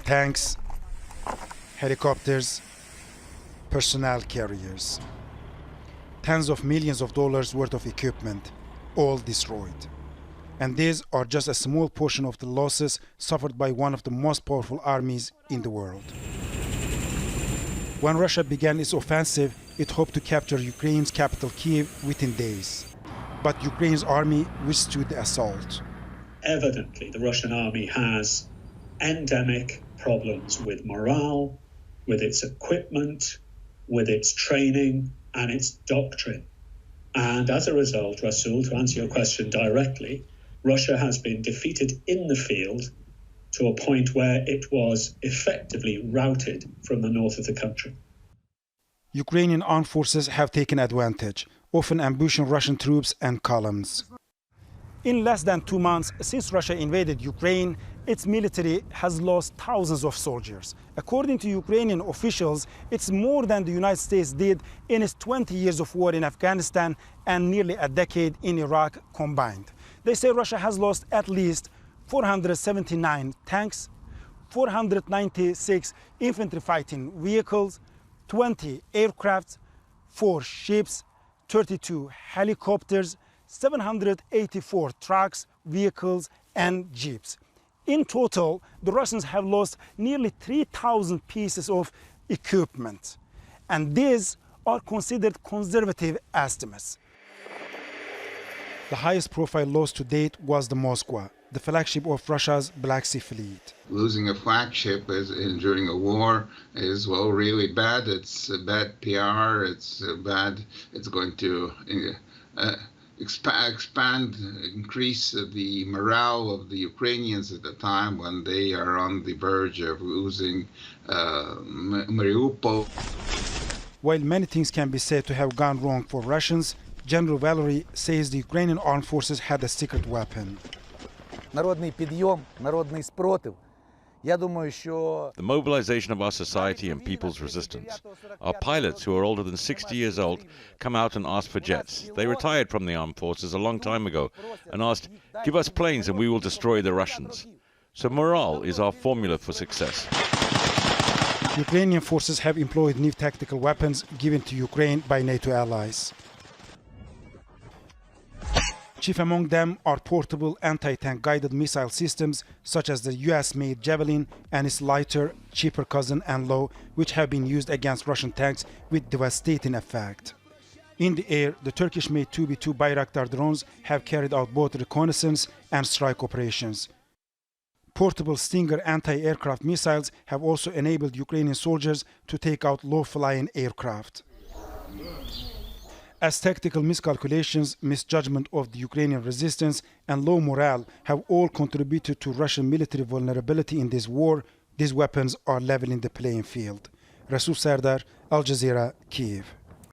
tanks, helicopters, personnel carriers. Tens of millions of dollars worth of equipment, all destroyed. And these are just a small portion of the losses suffered by one of the most powerful armies in the world. When Russia began its offensive, it hoped to capture Ukraine's capital Kyiv within days. But Ukraine's army withstood the assault. Evidently, the Russian army has endemic problems with morale, with its equipment, with its training, and its doctrine. And as a result, Rasul, to answer your question directly, Russia has been defeated in the field to a point where it was effectively routed from the north of the country. Ukrainian armed forces have taken advantage, often ambushing Russian troops and columns. In less than 2 months since Russia invaded Ukraine, its military has lost thousands of soldiers. According to Ukrainian officials, it's more than the United States did in its 20 years of war in Afghanistan and nearly a decade in Iraq combined. They say Russia has lost at least 479 tanks, 496 infantry fighting vehicles, 20 aircrafts, 4 ships, 32 helicopters, 784 trucks, vehicles, and jeeps. In total, the Russians have lost nearly 3,000 pieces of equipment. And these are considered conservative estimates. The highest profile loss to date was the Moskva, the flagship of Russia's Black Sea Fleet. Losing a flagship during a war is, well, really bad. It's bad PR. It's bad. It's going to increase the morale of the Ukrainians at the time when they are on the verge of losing Mariupol. While many things can be said to have gone wrong for Russians, General Valery says the Ukrainian armed forces had a secret weapon. Народний підйом, народний спротив. The mobilization of our society and people's resistance. Our pilots, who are older than 60 years old, come out and ask for jets. They retired from the armed forces a long time ago and asked, "Give us planes and we will destroy the Russians." So morale is our formula for success. Ukrainian forces have employed new tactical weapons given to Ukraine by NATO allies. Chief among them are portable anti-tank guided missile systems such as the US-made Javelin and its lighter, cheaper cousin Anlo, which have been used against Russian tanks with devastating effect. In the air, the Turkish-made 2B-2 Bayraktar drones have carried out both reconnaissance and strike operations. Portable Stinger anti-aircraft missiles have also enabled Ukrainian soldiers to take out low-flying aircraft. As tactical miscalculations, misjudgment of the Ukrainian resistance, and low morale have all contributed to Russian military vulnerability in this war, these weapons are leveling the playing field. Rasul Serdar, Al Jazeera, Kyiv.